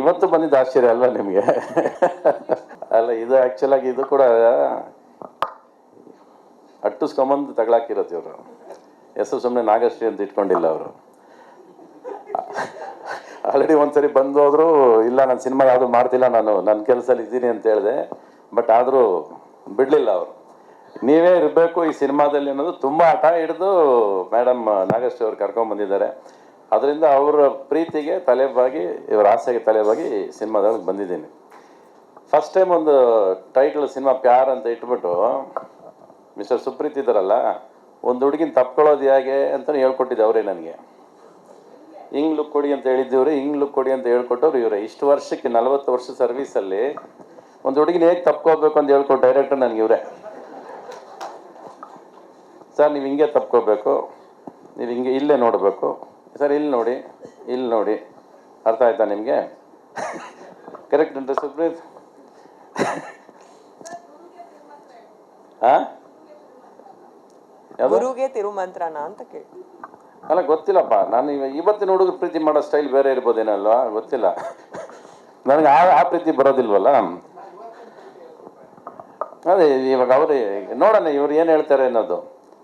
ಇವತ್ತು ಬಂದಿದ್ದು ಆಶ್ಚರ್ಯ ಅಲ್ವಾ ನಿಮಗೆ? ಅಲ್ಲ, ಇದು ಆ್ಯಕ್ಚುಲ್ ಆಗಿ ಇದು ಕೂಡ ಅಟ್ಟಿಸ್ಕೊಂಬಂದು ತಗೊಳಾಕಿರೋದು. ಇವರು ಹೆಸರು ಸುಮ್ಮನೆ ನಾಗಶ್ರೀ ಅಂತ ಇಟ್ಕೊಂಡಿಲ್ಲ ಅವರು. ಆಲ್ರೆಡಿ ಒಂದ್ಸರಿ ಬಂದು ಹೋದ್ರು, ಇಲ್ಲ ನಾನು ಸಿನಿಮಾ ಯಾವುದು ಮಾಡ್ತಿಲ್ಲ, ನಾನು ನನ್ನ ಕೆಲಸದಲ್ಲಿ ಇದ್ದೀನಿ ಅಂತ ಹೇಳಿದೆ. ಬಟ್ ಆದರೂ ಬಿಡಲಿಲ್ಲ ಅವರು. ನೀವೇ ಇರಬೇಕು ಈ ಸಿನಿಮಾದಲ್ಲಿ ಅನ್ನೋದು ತುಂಬ ಹಠ ಹಿಡಿದು ಮೇಡಮ್ ನಾಗಶ್ರೀ ಅವ್ರು ಕರ್ಕೊಂಡ್ಬಂದಿದ್ದಾರೆ. ಅದರಿಂದ ಅವರ ಪ್ರೀತಿಗೆ ತಲೆಬಾಗಿ, ಇವರ ಆಸೆಗೆ ತಲೆಬಾಗಿ ಸಿನಿಮಾದೊಳಗೆ ಬಂದಿದ್ದೀನಿ. ಫಸ್ಟ್ ಟೈಮ್ ಒಂದು ಟೈಟಲ್ ಸಿನಿಮಾ ಪ್ಯಾರ್ ಅಂತ ಇಟ್ಬಿಟ್ಟು ಮಿಸ್ಟರ್ ಸುಪ್ರೀತ್ ಇದ್ದಾರಲ್ಲ, ಒಂದು ಹುಡುಗಿನ ತಪ್ಕೊಳ್ಳೋದು ಹೇಗೆ ಅಂತ ಹೇಳ್ಕೊಟ್ಟಿದ್ದೆ ಅವರೇ ನನಗೆ. ಹಿಂಗ್ ಲುಕ್ ಕೊಡಿ ಅಂತ ಹೇಳಿದ್ದೀವ್ರಿ, ಹಿಂಗ್ ಲುಕ್ ಕೊಡಿ ಅಂತ ಹೇಳ್ಕೊಟ್ಟವ್ರು ಇವರೇ. ಇಷ್ಟು ವರ್ಷಕ್ಕೆ 40 ವರ್ಷ ಸರ್ವೀಸಲ್ಲಿ ಒಂದು ಹುಡುಗಿನ ಹೇಗೆ ತಪ್ಕೋಬೇಕು ಅಂತ ಹೇಳ್ಕೊಟ್ಟು ಡೈರೆಕ್ಟರ್ ನನಗೆ ಇವರೇ. ಸರ್ ನೀವು ಹಿಂಗೆ ತಪ್ಕೋಬೇಕು, ನೀವು ಹಿಂಗೆ ಇಲ್ಲೇ ನೋಡಬೇಕು ಸರ್, ಇಲ್ಲಿ ನೋಡಿ, ಇಲ್ಲಿ ನೋಡಿ, ಅರ್ಥ ಆಯ್ತಾ ನಿಮಗೆ? ಕರೆಕ್ಟ್ ಅಂತ ಸುಪ್ರೀತ್? ಗುರುಗೆ ತಿರುಮಂತ್ರನ ಅಂತ ಕೇಳಿ. ಅಲ್ಲ ಗೊತ್ತಿಲ್ಲಪ್ಪ, ನಾನು ಇವತ್ತಿನ ಹುಡುಗರು ಪ್ರೀತಿ ಮಾಡೋ ಸ್ಟೈಲ್ ಬೇರೆ ಇರ್ಬೋದೇನಲ್ವಾ, ಗೊತ್ತಿಲ್ಲ ನನಗೆ. ಆ ಪ್ರೀತಿ ಬರೋದಿಲ್ವಲ್ಲ. ಅದೇ ಇವಾಗ ಅವರೇ ನೋಡೋಣ ಇವ್ರು ಏನು ಹೇಳ್ತಾರೆ ಅನ್ನೋದು.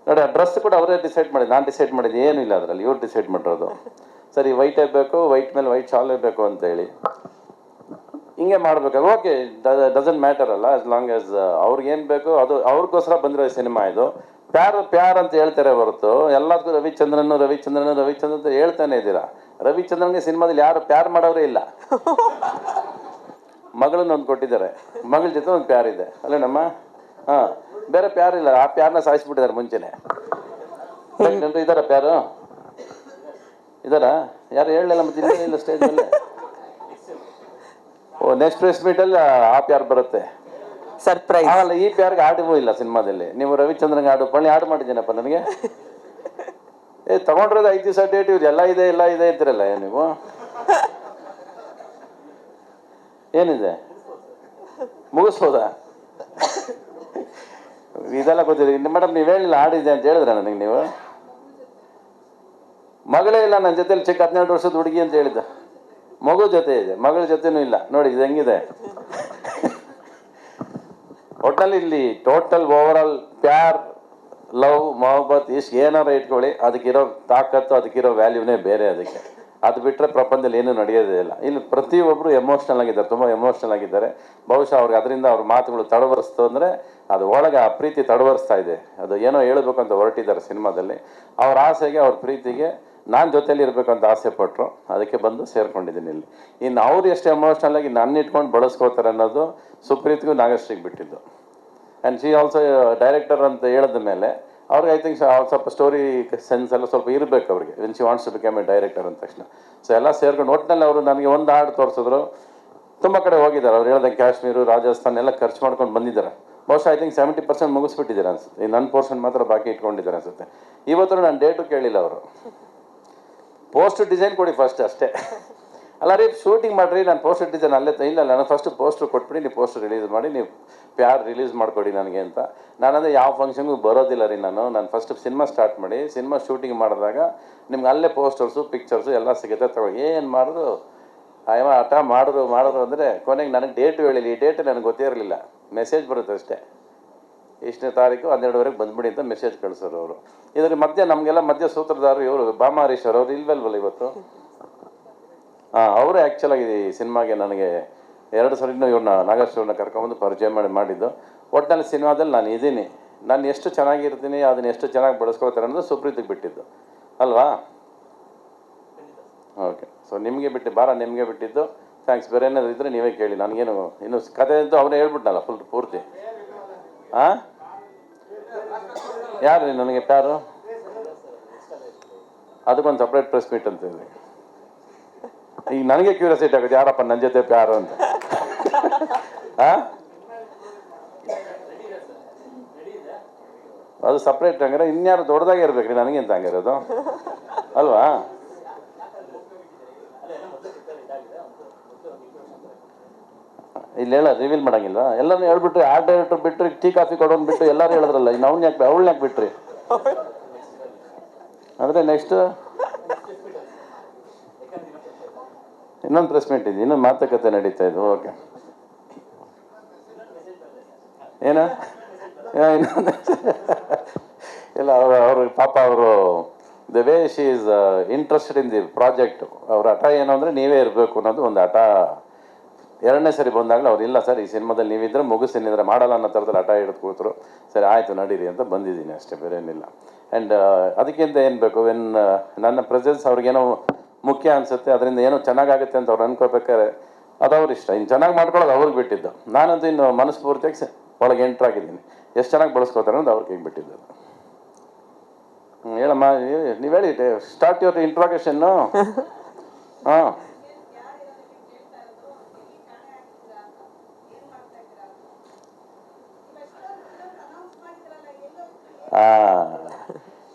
ನೋಡಿ, ಆ ಡ್ರೆಸ್ ಕೂಡ ಅವರೇ ಡಿಸೈಡ್ ಮಾಡಿದ್ದು, ನಾನು ಡಿಸೈಡ್ ಮಾಡಿದ್ದು ಏನೂ ಇಲ್ಲ ಅದರಲ್ಲಿ, ಇವ್ರು ಡಿಸೈಡ್ ಮಾಡಿರೋದು. ಸರಿ, ವೈಟೇ ಬೇಕು, ವೈಟ್ ಮೇಲೆ ವೈಟ್ ಶಾಲೇ ಬೇಕು ಅಂತೇಳಿ ಹಿಂಗೆ ಮಾಡಬೇಕು. ಓಕೆ, ಡಸಂಟ್ ಮ್ಯಾಟರ್ ಅಲ್ಲ, ಆಸ್ ಲಾಂಗ್ ಆಸ್ ಅವ್ರಿಗೇನು ಬೇಕು ಅದು ಅವ್ರಿಗೋಸ್ಕರ ಬಂದಿರೋ ಸಿನಿಮಾ ಇದು. ಪ್ಯಾರ್ ಅಂತ ಹೇಳ್ತಾರೆ ಹೊರತು ಎಲ್ಲದಕ್ಕೂ ರವಿಚಂದ್ರನ್ ಅಂತ ಹೇಳ್ತಾನೆ ಇದ್ದೀರಾ. ರವಿಚಂದ್ರನ್ಗೆ ಸಿನಿಮಾದಲ್ಲಿ ಯಾರು ಪ್ಯಾರ್ ಮಾಡೋರೇ ಇಲ್ಲ. ಮಗಳನ್ನ ಒಂದು ಕೊಟ್ಟಿದ್ದಾರೆ, ಮಗಳ ಜೊತೆ ಒಂದು ಪ್ಯಾರ್ ಇದೆ ಅಲ್ಲೇನಮ್ಮ? ಹಾಂ, ಬೇರೆ ಪ್ಯಾರ್ ಇಲ್ಲ. ಆ ಪ್ಯಾರ್ನ ಸಾಯಿಸ್ಬಿಟ್ಟಿದ್ದಾರೆ ಮುಂಚೆನೆ. ಇದಾರ ಪ್ಯಾರು? ಇದಾರಾ? ಯಾರು ಹೇಳಲಿಲ್ಲ ಮತ್ತೆ ಇಲ್ಲ ಸ್ಟೇಜ್ ಮೇಲೆ. ಓ, ನೆಕ್ಸ್ಟ್ ಪ್ರೆಸ್ ಮೀಟಲ್ಲಿ ಆ ಪ್ಯಾರ್ ಬರುತ್ತೆ, ಸರ್ಪ್ರೈಸ್. ಅಲ್ಲ, ಈ ಪ್ಯಾರ್ಗೆ ಆಡಿಗೂ ಇಲ್ಲ ಸಿನಿಮಾದಲ್ಲಿ. ನೀವು ರವಿಚಂದ್ರನ್ಗೆ ಆಡು ಮಾಡಿದ್ದೀನಪ್ಪ ನನಗೆ. ತಗೊಂಡ್ರದ್ದು 5 ದಿವಸ ಡೇಟ್, ಇವ್ರು ಎಲ್ಲ ಇದೆ ಅಂತಿರಲ್ಲ ನೀವು. ಏನಿದೆ ಮುಗಿಸ್ಬೋದಾ? ಇದೆಲ್ಲ ಗೊತ್ತಿಲ್ಲ ಮೇಡಮ್. ನೀವು ಹೇಳಿಲ್ಲ ಆಡಿದೆ ಅಂತ ಹೇಳಿದ್ರೆ ನನಗೆ ನೀವು. ಮಗಳೇ ಇಲ್ಲ ನನ್ನ ಜೊತೆಲಿ, ಚಿಕ್ಕ 12 ವರ್ಷದ ಹುಡುಗಿ ಅಂತ ಹೇಳಿದ್ದ. ಮಗು ಜೊತೆ ಇದೆ, ಮಗಳ ಜೊತೆನೂ ಇಲ್ಲ. ನೋಡಿ ಇದು ಹೆಂಗಿದೆ. ಒಟ್ಟಲ್ಲಿ ಇಲ್ಲಿ ಟೋಟಲ್ ಓವರ್ ಆಲ್ ಪ್ಯಾರ್, ಲವ್, ಮೊಹಬ್ಬತ್ ಇಷ್ಟು ಏನಾರ ಇಟ್ಕೊಳ್ಳಿ, ಅದಕ್ಕಿರೋ ತಾಕತ್ತು, ಅದಕ್ಕಿರೋ ವ್ಯಾಲ್ಯೂನೇ ಬೇರೆ. ಅದು ಬಿಟ್ಟರೆ ಪ್ರಪಂಚದಲ್ಲಿ ಏನೂ ನಡೆಯೋದೇ ಇಲ್ಲ. ಇಲ್ಲಿ ಪ್ರತಿಯೊಬ್ಬರು ಎಮೋಷ್ನಲ್ ಆಗಿದ್ದಾರೆ, ತುಂಬ ಎಮೋಷ್ನಲ್ ಆಗಿದ್ದಾರೆ. ಬಹುಶಃ ಅವ್ರಿಗೆ ಅದರಿಂದ ಅವ್ರ ಮಾತುಗಳು ತಡವರಿಸ್ತು ಅಂದರೆ ಅದು ಒಳಗೆ ಆ ಪ್ರೀತಿ ತಡವರಿಸ್ತಾ ಇದೆ. ಅದು ಏನೋ ಹೇಳಬೇಕು ಅಂತ ಹೊರಟಿದ್ದಾರೆ ಸಿನಿಮಾದಲ್ಲಿ. ಅವ್ರ ಆಸೆಗೆ, ಅವ್ರ ಪ್ರೀತಿಗೆ ನಾನು ಜೊತೆಯಲ್ಲಿ ಇರಬೇಕು ಅಂತ ಆಸೆ ಪಟ್ಟರು, ಅದಕ್ಕೆ ಬಂದು ಸೇರ್ಕೊಂಡಿದ್ದೀನಿ ಇಲ್ಲಿ. ಇನ್ನು ಅವ್ರು ಎಷ್ಟು ಎಮೋಷ್ನಲ್ ಆಗಿ ನನ್ನ ಇಟ್ಕೊಂಡು ಬಳಸ್ಕೋತಾರೆ ಅನ್ನೋದು ಸುಪ್ರೀತ್ಗೂ ನಾಗಶ್ರೀಗೆ ಬಿಟ್ಟಿದ್ದು. ಆ್ಯಂಡ್ ಶಿ ಆಲ್ಸೋ ಡೈರೆಕ್ಟರ್ ಅಂತ ಹೇಳಿದ ಮೇಲೆ ಅವ್ರಿಗೆ ಐ ಥಿಂಕ್ ಸ್ವಲ್ಪ ಸ್ಟೋರಿ ಸೆನ್ಸ್ ಎಲ್ಲ ಸ್ವಲ್ಪ ಇರಬೇಕು ಅವ್ರಿಗೆ, when she wants to become a director ಅಂದ ತಕ್ಷಣ. ಸೊ ಎಲ್ಲ ಸೇರ್ಕೊಂಡು ಒಟ್ಟಿನಲ್ಲಿ ಅವರು ನನಗೆ ಒಂದು ಹಾಡು ತೋರಿಸಿದ್ರು. ತುಂಬ ಕಡೆ ಹೋಗಿದ್ದಾರೆ ಅವ್ರು ಹೇಳ್ದಂಗೆ, ಕಾಶ್ಮೀರ, ರಾಜಸ್ಥಾನ ಎಲ್ಲ ಖರ್ಚು ಮಾಡ್ಕೊಂಡು ಬಂದಿದ್ದಾರೆ. ಬಹುಶಃ ಐ ಥಿಂಕ್ 70% ಮುಗಿಸ್ಬಿಟ್ಟಿದ್ದಾರೆ ಅನ್ಸುತ್ತೆ. ಈ ನನ್ನ ಪೋರ್ಷನ್ ಮಾತ್ರ ಬಾಕಿ ಇಟ್ಕೊಂಡಿದ್ದಾರೆ ಅನ್ಸುತ್ತೆ. ಇವತ್ತು ನಾನು ಡೇಟು ಕೇಳಿಲ್ಲ ಅವರು. ಪೋಸ್ಟರ್ ಡಿಸೈನ್ ಕೊಡಿ ಫಸ್ಟ್, ಅಷ್ಟೇ. ಅಲ್ಲ ರೀ, ಶೂಟಿಂಗ್ ಮಾಡಿರಿ, ನಾನು ಪೋಸ್ಟರ್ ಡಿಸೈನ್ ಅಲ್ಲೇ ಇಲ್ಲ, ನಾನು ಫಸ್ಟ್ ಪೋಸ್ಟರ್ ಕೊಟ್ಬಿಡಿ, ನೀವು ಪೋಸ್ಟರ್ ರಿಲೀಸ್ ಮಾಡಿ, ನೀವು ಪ್ಯಾರ್ ರಿಲೀಸ್ ಮಾಡಿಕೊಡಿ ನನಗೆ ಅಂತ. ನಾನಂದರೆ ಯಾವ ಫಂಕ್ಷನ್ಗೂ ಬರೋದಿಲ್ಲ ರೀ ನಾನು ಫಸ್ಟ್ ಸಿನಿಮಾ ಸ್ಟಾರ್ಟ್ ಮಾಡಿ, ಸಿನಿಮಾ ಶೂಟಿಂಗ್ ಮಾಡಿದಾಗ ನಿಮ್ಗೆ ಅಲ್ಲೇ ಪೋಸ್ಟರ್ಸು, ಪಿಕ್ಚರ್ಸು ಎಲ್ಲ ಸಿಗುತ್ತೆ, ತಗೊಳ್ಳಿ. ಏನು ಮಾಡಿದ್ರು ಅಯ್ಯವ ಹಠ ಮಾಡಿದ್ರು ಅಂದರೆ ಕೊನೆಗೆ ನನಗೆ ಡೇಟು ಹೇಳಿಲ್ಲ. ಈ ಡೇಟ್ ನನಗೆ ಗೊತ್ತೇ ಇರಲಿಲ್ಲ. ಮೆಸೇಜ್ ಬರುತ್ತೆ ಅಷ್ಟೇ, ಇಷ್ಟನೇ ತಾರೀಕು 12ವರೆಗೆ ಬಂದ್ಬಿಡಿ ಅಂತ ಮೆಸೇಜ್ ಕಳಿಸೋರು ಅವರು. ಇದ್ರ ಮಧ್ಯೆ ನಮಗೆಲ್ಲ ಮಧ್ಯ ಸೂತ್ರಧಾರರು ಇವರು ಬಾಮ ಹರೀಶ್ ಅವರು ಇಲ್ವಲ್ವಲ್ಲ ಇವತ್ತು. ಹಾಂ, ಅವರೇ ಆ್ಯಕ್ಚುಲಾಗಿ ಈ ಸಿನಿಮಾಗೆ ನನಗೆ 2 ಸರಿನೂ ಇವ್ರನ್ನ ನಾಗೇಶ್ವರನ್ನ ಕರ್ಕೊಂಬಂದು ಪರಿಚಯ ಮಾಡಿದ್ದು. ಒಟ್ಟಿನಲ್ಲಿ ಸಿನಿಮಾದಲ್ಲಿ ನಾನು ಇದ್ದೀನಿ, ನಾನು ಎಷ್ಟು ಚೆನ್ನಾಗಿರ್ತೀನಿ, ಅದನ್ನ ಎಷ್ಟು ಚೆನ್ನಾಗಿ ಬಳಸ್ಕೊಳ್ತಾರೆ ಅನ್ನೋದು ಸುಪ್ರೀತಿಗೆ ಬಿಟ್ಟಿದ್ದು ಅಲ್ವಾ? ಓಕೆ, ಸೊ ನಿಮಗೆ ನಿಮಗೆ ಬಿಟ್ಟಿದ್ದು. ಥ್ಯಾಂಕ್ಸ್. ಬೇರೆ ಏನಾದ್ರು ಇದ್ದರೆ ನೀವೇ ಕೇಳಿ, ನನಗೇನು ಇನ್ನು ಕತೆ ಅಂತೂ ಅವನೇ ಹೇಳ್ಬಿಟ್ನಲ್ಲ ಪೂರ್ತಿ. ಹಾಂ, ಯಾರು ರೀ ನನಗೆ ಪ್ಯಾರು? ಅದಕ್ಕೊಂದು ಸಪ್ರೇಟ್ ಪ್ರೆಸ್ ಮೀಟ್ ಅಂತ ಹೇಳಿ. ಈಗ ನನಗೆ ಕ್ಯೂರಿಯಾಸಿಟಿ ಆಗುತ್ತೆ, ಯಾರಪ್ಪ ನನ್ನ ಜೊತೆ ಪ್ಯಾರು ಅಂತ. ಹಾಂ, ಅದು ಸಪ್ರೇಟ್ ಹಂಗಾರೆ ಇನ್ಯಾರು ದೊಡ್ಡದಾಗೆ ಇರ್ಬೇಕು ರೀ ನನಗಿಂತ ಹಂಗಿರೋದು ಅಲ್ವಾ? ಇಲ್ಲಿ ರಿವೀಲ್ ಮಾಡಂಗಿಲ್ವಾ? ಎಲ್ಲರೂ ಹೇಳ್ಬಿಟ್ರಿ, ಆರ್ಟ್ ಡೈರೆಕ್ಟರ್ ಬಿಟ್ರಿ, ಟೀ ಕಾಫಿ ಕೊಡೋನ್ ಬಿಟ್ಟು ಎಲ್ಲರೂ ಹೇಳಿದ್ರಲ್ಲ, ಇನ್ನು ಅವಳನ್ನ ಯಾಕೆ ಬಿಟ್ರಿ? ಅಂದರೆ ನೆಕ್ಸ್ಟ್ ಇನ್ನೊಂದು ಪ್ರೆಸ್ ಮೀಟ್ ಇದೆ, ಇನ್ನೊಂದು ಮಾತುಕತೆ ನಡೀತಾ ಇದೆ. ಓಕೆ, ಏನ ಇನ್ನೊಂದು ಇಲ್ಲ, ಅವರು ಪಾಪ ಅವರು the way she is interested in the project. ಅವ್ರ ಹಠ ಏನು ಅಂದರೆ ನೀವೇ ಇರಬೇಕು ಅನ್ನೋದು ಒಂದು ಹಠ. ಎರಡನೇ ಸರಿ ಬಂದಾಗಲೂ ಅವ್ರು ಇಲ್ಲ ಸರ್ ಈ ಸಿನಿಮಾದಲ್ಲಿ ನೀವಿದ್ರೆ ಮುಗಿಸ್ತೀನಿದ್ರೆ ಮಾಡಲ್ಲ ಅನ್ನೋ ಥರದಲ್ಲಿ ಹಠ ಹಿಡಿದು ಕೂತರು. ಸರಿ ಆಯಿತು ನಡೀರಿ ಅಂತ ಬಂದಿದ್ದೀನಿ ಅಷ್ಟೇ, ಬೇರೆ ಏನಿಲ್ಲ. ಆ್ಯಂಡ್ ಅದಕ್ಕಿಂತ ಏನು ಬೇಕು, ನನ್ನ ಪ್ರೆಸೆನ್ಸ್ ಅವ್ರಿಗೇನೋ ಮುಖ್ಯ ಅನಿಸುತ್ತೆ, ಅದರಿಂದ ಏನೋ ಚೆನ್ನಾಗಾಗುತ್ತೆ ಅಂತ ಅವ್ರು ಅನ್ಕೋಬೇಕಾದ್ರೆ ಅದು ಅವ್ರ ಇಷ್ಟ. ಇನ್ನು ಚೆನ್ನಾಗಿ ಮಾಡ್ಕೊಳ್ಳೋದು ಅವ್ರಿಗೆ ಬಿಟ್ಟಿದ್ದು. ನಾನಂತೂ ಇನ್ನು ಮನಸ್ಫೂರ್ತಿಯಾಗಿ ಒಳಗೆ ಎಂಟ್ರಾಗಿದ್ದೀನಿ. ಎಷ್ಟು ಚೆನ್ನಾಗಿ ಬಳಸ್ಕೋತಾರೆ ಅನ್ನೋದು ಅವ್ರಿಗೆ ಬಿಟ್ಟಿದ್ದು. ಹೇಳಮ್ಮ, ನೀವು ಹೇಳಿ, ಸ್ಟಾರ್ಟ್ ಯುವರ್ ಇಂಟ್ರಾಗೇಷನ್ನು. ಹಾಂ,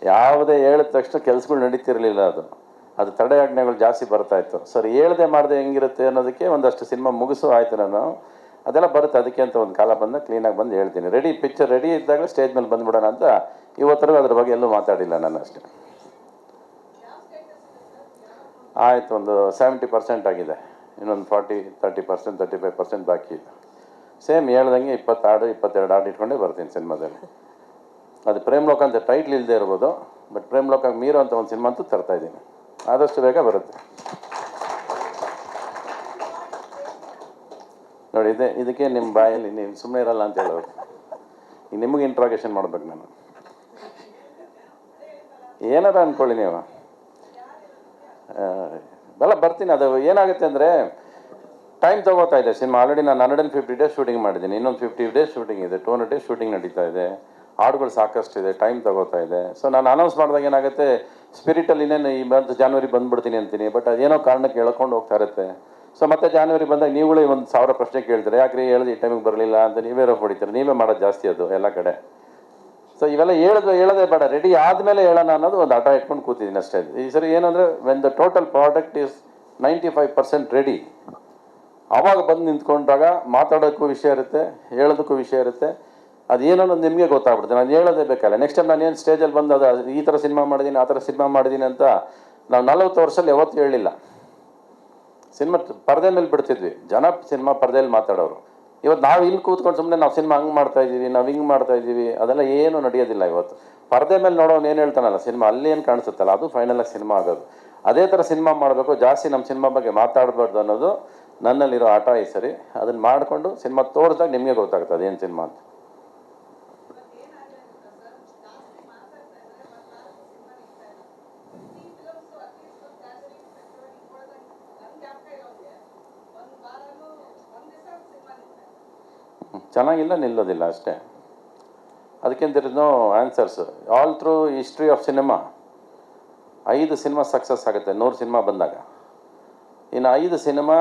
ಯಾವುದೇ ಹೇಳಿದ ತಕ್ಷಣ ಕೆಲಸಗಳು ನಡೀತಿರಲಿಲ್ಲ. ಅದು ತಡೆಯಾಜ್ಞೆಗಳು ಜಾಸ್ತಿ ಬರ್ತಾಯಿತ್ತು. ಸರ್ ಹೇಳ್ದೆ ಮಾಡಿದೆ ಹೆಂಗಿರುತ್ತೆ ಅನ್ನೋದಕ್ಕೆ ಒಂದಷ್ಟು ಸಿನಿಮಾ ಮುಗಿಸು ಆಯ್ತು. ನಾನು ಅದೆಲ್ಲ ಬರುತ್ತೆ, ಅದಕ್ಕೆ ಅಂತ ಒಂದು ಕಾಲ ಬಂದ ಕ್ಲೀನಾಗಿ ಬಂದು ಹೇಳ್ತೀನಿ. ಪಿಕ್ಚರ್ ರೆಡಿ ಇದ್ದಾಗ ಸ್ಟೇಜ್ ಮೇಲೆ ಬಂದುಬಿಡೋಣ ಅಂತ. ಇವತ್ತರೆಗೂ ಅದ್ರ ಬಗ್ಗೆ ಎಲ್ಲೂ ಮಾತಾಡಿಲ್ಲ ನಾನು ಅಷ್ಟೇ. ಆಯಿತು, ಒಂದು 70% ಆಗಿದೆ. ಇನ್ನೊಂದು 30% 35% ಬಾಕಿ ಇದೆ. ಸೇಮ್ ಹೇಳ್ದಂಗೆ 20 ಹಾಡು 22 ಹಾಡು ಇಟ್ಕೊಂಡೇ ಬರ್ತೀನಿ ಸಿನಿಮಾದಲ್ಲಿ. ಅದು ಪ್ರೇಮ್ ಲೋಕ ಅಂತ ಟೈಟ್ಲ್ ಇಲ್ಲದೆ ಇರ್ಬೋದು, ಬಟ್ ಪ್ರೇಮ್ ಲೋಕ ಮೀರೋ ಅಂತ ಒಂದು ಸಿನಿಮಾ ಅಂತೂ ತರ್ತಾಯಿದ್ದೀನಿ. ಆದಷ್ಟು ಬೇಗ ಬರುತ್ತೆ ನೋಡಿ. ಇದಕ್ಕೆ ನಿಮ್ಮ ಬಾಯಲ್ಲಿ ನೀವು ಸುಮ್ಮನೆ ಇರಲ್ಲ ಅಂತ ಹೇಳೋರು. ಈಗ ನಿಮಗೆ ಇಂಟ್ರಾಗೇಷನ್ ಮಾಡ್ಬೇಕು ನಾನು. ಏನಾರ ಅಂದ್ಕೊಳ್ಳಿ ನೀವು. ಎಲ್ಲ ಬರ್ತೀನಿ. ಅದು ಏನಾಗುತ್ತೆ ಅಂದರೆ ಟೈಮ್ ತೊಗೋತಾ ಇದೆ ಸಿನಿಮಾ. ಆಲ್ರೆಡಿ ನಾನು 150 ಡೇಸ್ ಶೂಟಿಂಗ್ ಮಾಡಿದ್ದೀನಿ. ಇನ್ನೊಂದು 50 ಡೇಸ್ ಶೂಟಿಂಗ್ ಇದೆ. 200 ಡೇಸ್ ಶೂಟಿಂಗ್ ನಡೀತಾ ಇದೆ. ಹಾಡುಗಳು ಸಾಕಷ್ಟಿದೆ, ಟೈಮ್ ತೊಗೋತಾ ಇದೆ. ಸೊ ನಾನು ಅನೌನ್ಸ್ ಮಾಡಿದಾಗ ಏನಾಗುತ್ತೆ, ಸ್ಪಿರಿಟಲ್ಲಿ ಇನ್ನೇನು ಈ ಮಂತ್ ಜಾನ್ವರಿ ಬಂದುಬಿಡ್ತೀನಿ ಅಂತೀನಿ. ಬಟ್ ಅದೇನೋ ಕಾರಣಕ್ಕೆ ಎಳ್ಕೊಂಡು ಹೋಗ್ತಾ ಇರುತ್ತೆ. ಸೊ ಮತ್ತೆ ಜಾನ್ವರಿ ಬಂದಾಗ ನೀವುಗಳೇ 1000 ಪ್ರಶ್ನೆ ಕೇಳ್ತಾರೆ, ಯಾಕ್ರಿ ಹೇಳಿದ್ರೆ ಈ ಟೈಮಿಗೆ ಬರಲಿಲ್ಲ ಅಂತ. ನೀವೇ ರೋಪ್ ಹೊಡಿತಾರೆ, ನೀವೇ ಮಾಡೋದು ಜಾಸ್ತಿ ಅದು ಎಲ್ಲ ಕಡೆ. ಸೊ ಇವೆಲ್ಲ ಹೇಳೋದೇ ಬೇಡ, ರೆಡಿ ಆದಮೇಲೆ ಹೇಳೋಣ ಅನ್ನೋದು ಒಂದು ಹಠ ಇಟ್ಕೊಂಡು ಕೂತಿದ್ದೀನಿ ಅಷ್ಟೇ. ಈ ಸರಿ ಏನಂದರೆ when the total product is 95% ready, ಆವಾಗ ಬಂದು ನಿಂತ್ಕೊಂಡಾಗ ಮಾತಾಡೋಕ್ಕೂ ವಿಷಯ ಇರುತ್ತೆ, ಹೇಳೋದಕ್ಕೂ ವಿಷಯ ಇರುತ್ತೆ. ಅದೇನೋ ನಿಮಗೆ ಗೊತ್ತಾಗ್ಬಿಡುತ್ತೆ. ನಾನು ಹೇಳೋದೇ ಬೇಕಲ್ಲ. ನೆಕ್ಸ್ಟ್ ಟೈಮ್ ನಾನು ಏನು ಸ್ಟೇಜಲ್ಲಿ ಬಂದು ಅದು ಈ ಥರ ಸಿನಿಮಾ ಮಾಡಿದ್ದೀನಿ, ಆ ಥರ ಸಿನಿಮಾ ಮಾಡಿದ್ದೀನಿ ಅಂತ ನಾವು 40 ವರ್ಷದಲ್ಲಿ ಯಾವತ್ತೂ ಹೇಳಿಲ್ಲ. ಸಿನಿಮಾ ಪರದೆ ಮೇಲೆ ಬಿಡ್ತಿದ್ವಿ, ಜನ ಸಿನಿಮಾ ಪರದೆಯಲ್ಲಿ ಮಾತಾಡೋರು. ಇವತ್ತು ನಾವು ಇಲ್ಲಿ ಕೂತ್ಕೊಂಡು ಸುಮ್ಮನೆ ನಾವು ಸಿನಿಮಾ ಹಂಗೆ ಮಾಡ್ತಾಯಿದ್ದೀವಿ, ನಾವು ಹಿಂಗೆ ಮಾಡ್ತಾಯಿದ್ದೀವಿ, ಅದೆಲ್ಲ ಏನೂ ನಡೆಯೋದಿಲ್ಲ. ಇವತ್ತು ಪರದೆ ಮೇಲೆ ನೋಡೋನು ಏನು ಹೇಳ್ತಾನಲ್ಲ, ಸಿನಿಮಾ ಅಲ್ಲಿ ಏನು ಕಾಣಿಸುತ್ತಲ್ಲ ಅದು ಫೈನಲಾಗಿ ಸಿನಿಮಾ ಆಗೋದು. ಅದೇ ಥರ ಸಿನಿಮಾ ಮಾಡಬೇಕು, ಜಾಸ್ತಿ ನಮ್ಮ ಸಿನಿಮಾ ಬಗ್ಗೆ ಮಾತಾಡಬಾರ್ದು ಅನ್ನೋದು ನನ್ನಲ್ಲಿರೋ ಆಟ ಈ ಸರಿ. ಅದನ್ನು ಮಾಡಿಕೊಂಡು ಸಿನಿಮಾ ತೋರಿಸಿದಾಗ ನಿಮಗೆ ಗೊತ್ತಾಗ್ತದೆ ಅದೇನು ಸಿನಿಮಾ ಅಂತ. ಚೆನ್ನಾಗಿಲ್ಲ ನಿಲ್ಲೋದಿಲ್ಲ ಅಷ್ಟೇ. ಅದಕ್ಕಿಂತ no answers. All through history of cinema 5 cinema success ಆಗುತ್ತೆ 100 ಸಿನಿಮಾ ಬಂದಾಗ. ಇನ್ನು 5 ಸಿನಿಮಾ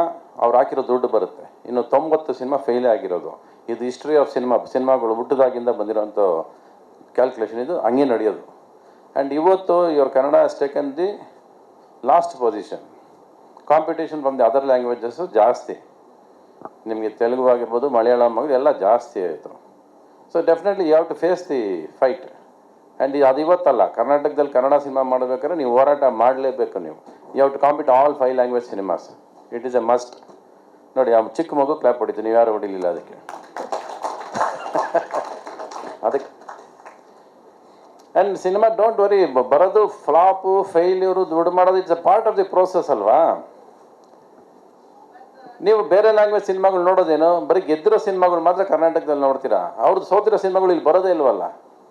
ಅವ್ರು ಹಾಕಿರೋ ದುಡ್ಡು ಬರುತ್ತೆ. ಇನ್ನು 90 ಸಿನಿಮಾ ಫೇಲೇ ಆಗಿರೋದು. ಇದು ಹಿಸ್ಟ್ರಿ ಆಫ್ ಸಿನಿಮಾಗಳು ಹುಟ್ಟಿದಾಗಿಂದ ಬಂದಿರೋಂಥ ಕ್ಯಾಲ್ಕುಲೇಷನ್. ಇದು ಹಂಗೆ ನಡೆಯೋದು. ಆ್ಯಂಡ್ ಇವತ್ತು your Kannada has taken the last position. Competition from the other languages ಜಾಸ್ತಿ. ನಿಮಗೆ ತೆಲುಗು ಆಗಿರ್ಬೋದು, ಮಲಯಾಳಂ ಆಗಿರ್ಬೋದು, ಎಲ್ಲ ಜಾಸ್ತಿ ಆಯಿತು. So definitely you have to face the fight. And ಅದು ಇವತ್ತಲ್ಲ, ಕರ್ನಾಟಕದಲ್ಲಿ ಕನ್ನಡ ಸಿನಿಮಾ ಮಾಡಬೇಕಾದ್ರೆ ನೀವು ಹೋರಾಟ ಮಾಡಲೇಬೇಕು. ನೀವು you have to compete all 5 language cinemas. It is a must. ನೋಡಿ, ಆ ಚಿಕ್ಕ ಮಗು ಕ್ಲಾಪ್ ಹೊಡಿತು, ನೀವು ಯಾರು ಹೊಡಿಲಿಲ್ಲ ಅದಕ್ಕೆ. ಆ್ಯಂಡ್ ಸಿನಿಮಾ ಡೋಂಟ್ ವರಿ, ಬರೋದು ಫ್ಲಾಪು ಫೇಲ್ಯೂರು ದುಡ್ಡು ಮಾಡೋದು it's a part of the process ಅಲ್ವಾ. ನೀವು ಬೇರೆ ಲ್ಯಾಂಗ್ವೇಜ್ ಸಿನಿಮಾಗಳು ನೋಡೋದೇನು, ಬರೀ ಗೆದ್ದಿರೋ ಸಿನಿಮಾಗಳು ಮಾತ್ರ ಕರ್ನಾಟಕದಲ್ಲಿ ನೋಡ್ತೀರಾ. ಅವ್ರದ್ದು ಸೋತಿರೋ ಸಿನಿಮಾಗಳು ಇಲ್ಲಿ ಬರೋದೇ ಇಲ್ವಲ್ಲ.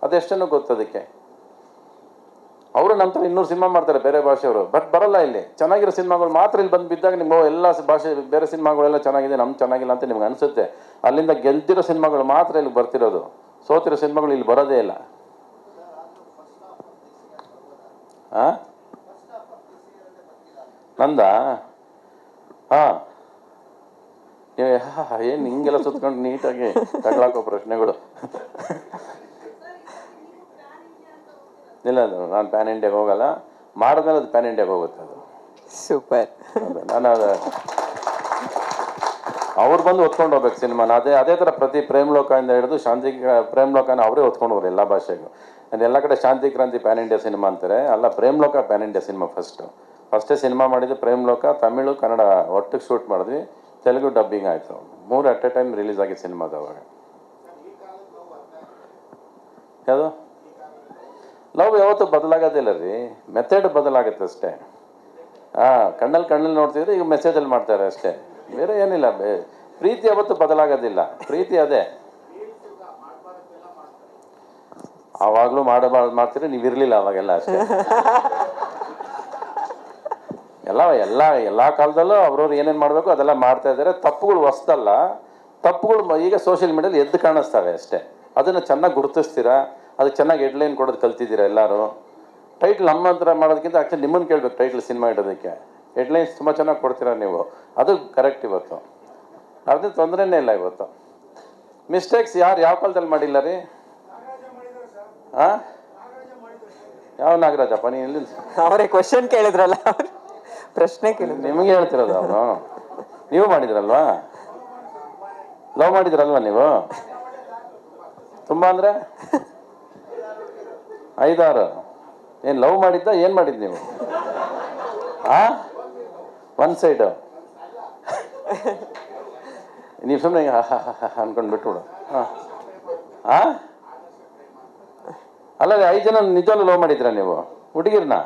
ಅದೆಷ್ಟನ್ನು ಗೊತ್ತದಕ್ಕೆ. ಅವರು ನಮ್ಮ ಥರ 200 ಸಿನಿಮಾ ಮಾಡ್ತಾರೆ ಬೇರೆ ಭಾಷೆಯವರು, ಬಟ್ ಬರೋಲ್ಲ ಇಲ್ಲಿ. ಚೆನ್ನಾಗಿರೋ ಸಿನಿಮಾಗಳು ಮಾತ್ರ ಇಲ್ಲಿ ಬಂದು ಬಿದ್ದಾಗ ನಿಮ್ಗೆ ಎಲ್ಲ ಭಾಷೆ ಬೇರೆ ಸಿನಿಮಾಗಳೆಲ್ಲ ಚೆನ್ನಾಗಿದೆ, ನಮ್ಗೆ ಚೆನ್ನಾಗಿಲ್ಲ ಅಂತ ನಿಮ್ಗೆ ಅನಿಸುತ್ತೆ. ಅಲ್ಲಿಂದ ಗೆದ್ದಿರೋ ಸಿನಿಮಾಗಳು ಮಾತ್ರ ಇಲ್ಲಿ ಬರ್ತಿರೋದು, ಸೋತಿರೋ ಸಿನಿಮಾಗಳು ಇಲ್ಲಿ ಬರೋದೇ ಇಲ್ಲ. ಹಾಂ, ನಂದಾ? ಹಾಂ, ಏನು ಹಿಂಗೆಲ್ಲ ಸುತ್ಕೊಂಡು ನೀಟಾಗಿ ತಗೊಳಕೋ ಪ್ರಶ್ನೆಗಳು. ಇಲ್ಲ, ನಾನು ಪ್ಯಾನ್ ಇಂಡಿಯಾಗೆ ಹೋಗಲ್ಲ. ಮಾಡಿದ್ಮೇಲೆ ಅದು ಪ್ಯಾನ್ ಇಂಡಿಯಾಗೆ ಹೋಗುತ್ತೆ. ಅದು ಸೂಪರ್. ನಾನು ಅವ್ರು ಬಂದು ಹೊತ್ಕೊಂಡು ಹೋಗ್ಬೇಕು ಸಿನಿಮಾನ. ಅದೇ ಥರ ಪ್ರತಿ ಪ್ರೇಮ್ ಲೋಕದಿಂದ ಹಿಡಿದು ಶಾಂತಿ ಪ್ರೇಮ್ ಲೋಕನ ಅವರೇ ಹೊತ್ಕೊಂಡು ಹೋಗೋರು ಎಲ್ಲ ಭಾಷೆಗೂ. ನಾನು ಎಲ್ಲ ಕಡೆ ಶಾಂತಿ ಕ್ರಾಂತಿ ಪ್ಯಾನ್ ಇಂಡಿಯಾ ಸಿನಿಮಾ ಅಂತಾರೆ. ಅಲ್ಲ, ಪ್ರೇಮ್ ಲೋಕ ಪ್ಯಾನ್ ಇಂಡಿಯಾ ಸಿನಿಮಾ ಫಸ್ಟು. ಫಸ್ಟೇ ಸಿನಿಮಾ ಮಾಡಿದ್ದು ಪ್ರೇಮ್ ಲೋಕ, ತಮಿಳು ಕನ್ನಡ ಒಟ್ಟಿಗೆ ಶೂಟ್ ಮಾಡಿದ್ವಿ, ತೆಲುಗು ಡಬ್ಬಿಂಗ್ ಆಯಿತು. 3 ಅಟ್ ಎ ಟೈಮ್ ರಿಲೀಸ್ ಆಗಿದ್ದು ಸಿನಿಮಾದ ಅವಾಗ. ಯಾವುದು ಲವ್ ಯಾವತ್ತೂ ಬದಲಾಗೋದಿಲ್ಲ ರೀ, ಮೆಥಡ್ ಬದಲಾಗುತ್ತೆ ಅಷ್ಟೇ. ಕಣ್ಣಲ್ಲಿ ನೋಡ್ತಿದ್ರೆ ಈಗ ಮೆಸೇಜಲ್ಲಿ ಮಾಡ್ತಾರೆ ಅಷ್ಟೇ, ಬೇರೆ ಏನಿಲ್ಲ. ಪ್ರೀತಿ ಯಾವತ್ತೂ ಬದಲಾಗೋದಿಲ್ಲ, ಪ್ರೀತಿ ಅದೇ. ಆವಾಗಲೂ ಮಾಡ್ತೀರಿ, ನೀವು ಇರಲಿಲ್ಲ ಅವಾಗೆಲ್ಲ ಅಷ್ಟೇ. ಎಲ್ಲ ಕಾಲದಲ್ಲೂ ಅವ್ರವ್ರು ಏನೇನು ಮಾಡಬೇಕು ಅದೆಲ್ಲ ಮಾಡ್ತಾ ಇದ್ದಾರೆ. ತಪ್ಪುಗಳು ಹೊಸ್ದಲ್ಲ, ತಪ್ಪುಗಳು ಈಗ ಸೋಷಿಯಲ್ ಮೀಡಿಯಾದಲ್ಲಿ ಎದ್ದು ಕಾಣಿಸ್ತವೆ ಅಷ್ಟೇ. ಅದನ್ನು ಚೆನ್ನಾಗಿ ಗುರುತಿಸ್ತೀರಾ, ಅದಕ್ಕೆ ಚೆನ್ನಾಗಿ ಹೆಡ್ಲೈನ್ ಕೊಡೋದು ಕಲ್ತಿದ್ದೀರಾ ಎಲ್ಲರೂ. ಟೈಟ್ಲ್ ನಮ್ಮ ಹತ್ರ ಮಾಡೋದಕ್ಕಿಂತ ಆ್ಯಕ್ಚುಲಿ ನಿಮ್ಮನ್ನು ಕೇಳಬೇಕು ಟೈಟ್ಲ್ ಸಿನಿಮಾ ಇಡೋದಕ್ಕೆ. ಹೆಡ್ಲೈನ್ಸ್ ತುಂಬ ಚೆನ್ನಾಗಿ ಕೊಡ್ತೀರಾ ನೀವು, ಅದು ಕರೆಕ್ಟ್. ಇವತ್ತು ಅದೇ ತೊಂದರೆನೇ ಇಲ್ಲ. ಇವತ್ತು ಮಿಸ್ಟೇಕ್ಸ್ ಯಾರು ಯಾವ ಕಾಲದಲ್ಲಿ ಮಾಡಿಲ್ಲ ರೀ? ಯಾವ ನಾಗರಾಜಪ್ಪ? ನೀವು ಇಲ್ಲಿ ಅವರೇ ಕ್ವಶನ್ ಕೇಳಿದ್ರಲ್ಲ, ಅವ್ರು ಪ್ರಶ್ನೆ ಕೇಳಿದ್ರು. ನಿಮಗೆ ಹೇಳ್ತಿರೋದು ಅವನು. ನೀವು ಮಾಡಿದ್ರಲ್ವಾ? ಲವ್ ಮಾಡಿದ್ರಲ್ವಾ ನೀವು? ತುಂಬ ಅಂದರೆ 5-6. ಏನು ಲವ್ ಮಾಡಿದ್ದ, ಏನು ಮಾಡಿದ್ದು ನೀವು? ಒನ್ ಸೈಡು ನೀವು ಸುಮ್ಮನೆ ಅನ್ಕೊಂಡು ಬಿಟ್ಬಿಡು. ಅಲ್ಲ 5 ಜನ ನಿಜವಲ್ಲೂ ಲವ್ ಮಾಡಿದ್ರ ನೀವು ಹುಡುಗಿರ್ನ?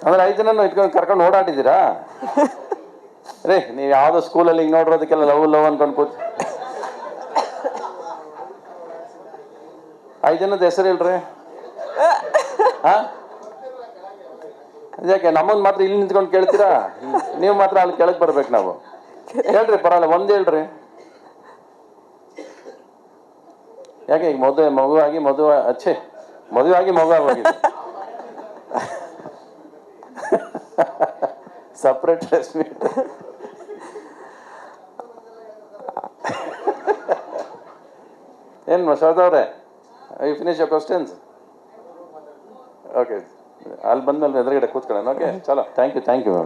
ಅಂದ್ರೆ 5 ಜನ ಇಟ್ಕೊಂಡು ಕರ್ಕೊಂಡು ಓಡಾಡಿದ್ದೀರಾ ರೀ? ನೀವು ಯಾವುದೋ ಸ್ಕೂಲಲ್ಲಿ ಹಿಂಗೆ ನೋಡಿರೋದಕ್ಕೆಲ್ಲ ಲವ್ ಅನ್ಕೊಂಡು ಕೂತ್ 5 ಜನದ ಹೆಸರು ಹೇಳ್ರಿ. ಯಾಕೆ ನಮ್ಮನ್ನು ಮಾತ್ರ ಇಲ್ಲಿ ನಿಂತ್ಕೊಂಡು ಕೇಳ್ತೀರಾ? ನೀವು ಮಾತ್ರ ಅಲ್ಲಿ ಕೆಳಗೆ ಬರ್ಬೇಕು. ನಾವು ಹೇಳ್ರಿ, ಪರವಾಗಿಲ್ಲ, ಒಂದು ಹೇಳ್ರಿ. ಯಾಕೆ ಈಗ ಮದುವೆ ಆಗಿ ಮಗು ಆಗೋಗಿದೆ. Separate dress meet. ಏನು Shraddha you finish your questions? Okay, ಅಲ್ಲಿ ಬಂದ್ಮೇಲೆ ಎದುರುಗಡೆ ಕೂತ್ಕೊಳ್ಳೋಣ. ಓಕೆ, ಚಲೋ, ಥ್ಯಾಂಕ್ ಯು ಮ್ಯಾಮ್.